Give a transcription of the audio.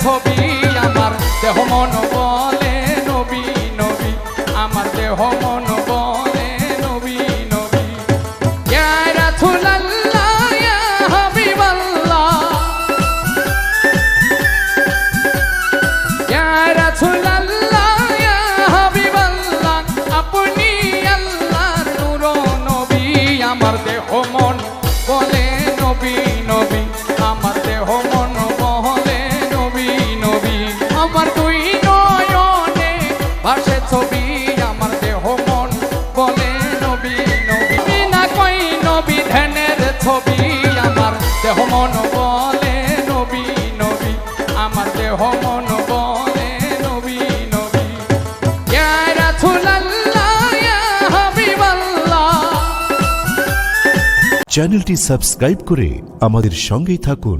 ছবি আমার দেহ মন বলে নবী নবী আমার দেহ মন বলে নবী নবী ইয়া রাসূলুল্লাহ ইয়া হাবিবাল্লাহ ইয়া রাসূলুল্লাহ ইয়া হাবিবাল্লাহ আপনি আল্লাহর নূর নবী আমার দেহ মন বলে নবী নবী আমার দেহ মন বলে নবী নবী আমার দুই নয়নে ভাসে ছবি আমার দেহ মন বলে নবী নবী না কই নবী ধ্যানের ছবি আমার দেহ মন বলে নবী নবী আমার দেহ মন বলে নবী নবী ইয়া রাসূলুল্লাহ ইয়া হাবিবাল্লাহ। চ্যানেলটি সাবস্ক্রাইব করে আমাদের সঙ্গেই থাকুন।